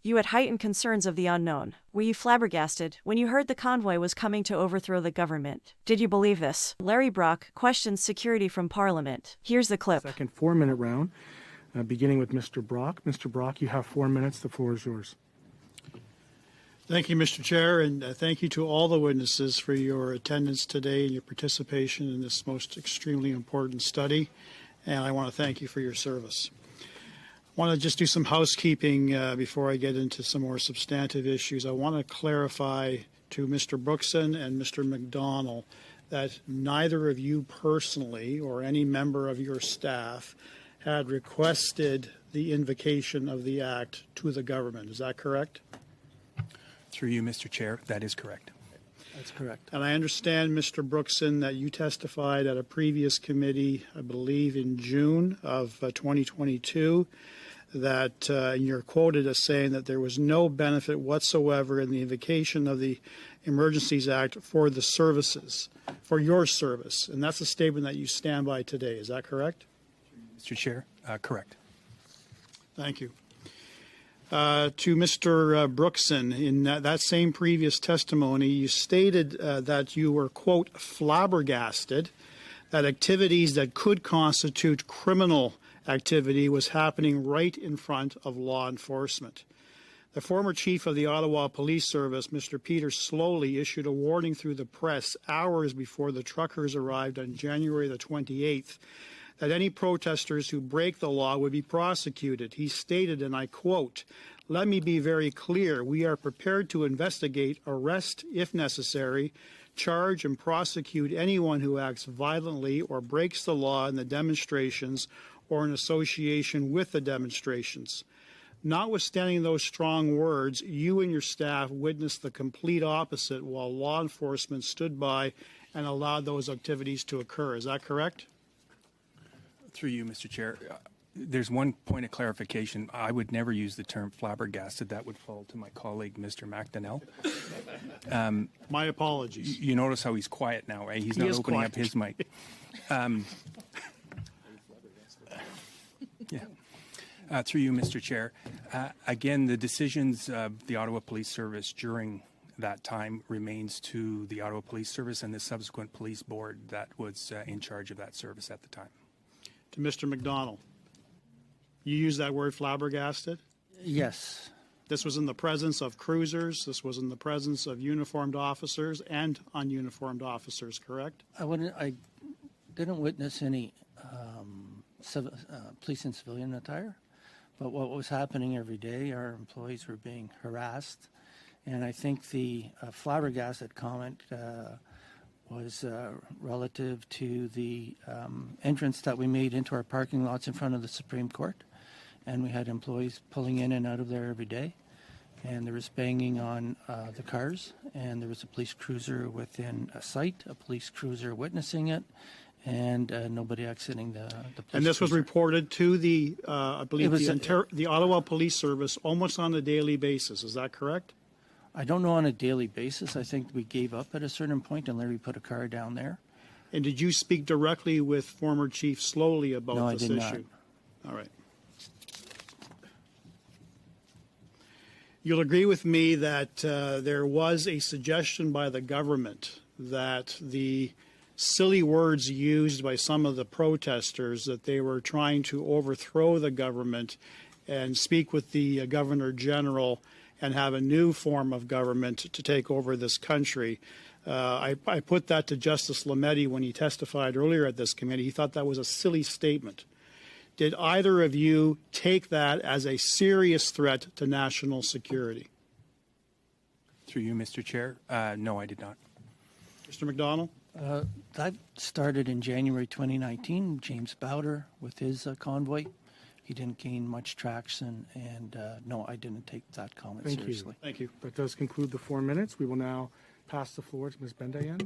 You had heightened concerns of the unknown. Were you flabbergasted when you heard the convoy was coming to overthrow the government? Did you believe this? Larry Brock questions security from Parliament. Here's the clip. Second 4-minute round, beginning with Mr. Brock. Mr. Brock, you have 4 minutes. The floor is yours. Thank you, Mr. Chair, and thank you to all the witnesses for your attendance today and your participation in this most extremely important study. And I want to thank you for your service. I want to just do some housekeeping before I get into some more substantive issues. I want to clarify to Mr. Brookson and Mr. McDonald that neither of you personally or any member of your staff had requested the invocation of the act to the government. Is that correct? Through you, Mr. Chair, that is correct. That's correct. And I understand, Mr. Brookson, that you testified at a previous committee, I believe in June of 2022, that you're quoted as saying that there was no benefit whatsoever in the invocation of the Emergencies Act for the services, for your service. And that's a statement that you stand by today. Is that correct? Mr. Chair, correct. Thank you. To Mr. Brookson, in that same previous testimony, you stated that you were, quote, flabbergasted that activities that could constitute criminal activity was happening right in front of law enforcement. The former chief of the Ottawa Police Service, Mr. Peter Slowly, issued a warning through the press hours before the truckers arrived on January the 28th that any protesters who break the law would be prosecuted. He stated, and I quote, "Let me be very clear. We are prepared to investigate, arrest if necessary, charge and prosecute anyone who acts violently or breaks the law in the demonstrations or in association with the demonstrations." Notwithstanding those strong words, you and your staff witnessed the complete opposite while law enforcement stood by and allowed those activities to occur. Is that correct? Through you, Mr. Chair, there's one point of clarification. I would never use the term flabbergasted. That would fall to my colleague, Mr. McDonnell. My apologies. You notice how he's quiet now, right? He's not opening up his mic. Yeah. Through you, Mr. Chair. Again, the decisions of the Ottawa Police Service during that time remains to the Ottawa Police Service and the subsequent police board that was in charge of that service at the time. To Mr. McDonald, you used that word flabbergasted? Yes. This was in the presence of cruisers, this was in the presence of uniformed officers and ununiformed officers, correct? I didn't witness any police in civilian attire, but what was happening every day, our employees were being harassed, and I think the flabbergasted comment was relative to the entrance that we made into our parking lots in front of the Supreme Court. And we had employees pulling in and out of there every day. And there was banging on the cars. And there was a police cruiser within a sight, a police cruiser witnessing it, and nobody exiting the police And this was cruiser. reported to the, I believe, was the Ottawa Police Service almost on a daily basis. Is that correct? I don't know on a daily basis. I think we gave up at a certain point and Larry put a car down there. And did you speak directly with former Chief Slowly about No, this I did issue? not. All right. You'll agree with me that there was a suggestion by the government that the silly words used by some of the protesters, that they were trying to overthrow the government and speak with the Governor General and have a new form of government to take over this country. I put that to Justice Lametti when he testified earlier at this committee. He thought that was a silly statement. Did either of you take that as a serious threat to national security? Through you, Mr. Chair, no, I did not. Mr. McDonald? That started in January 2019. James Bowder with his convoy. He didn't gain much traction, and no, I didn't take that comment seriously. Thank you. That does conclude the 4 minutes. We will now pass the floor to Ms. Bendayan.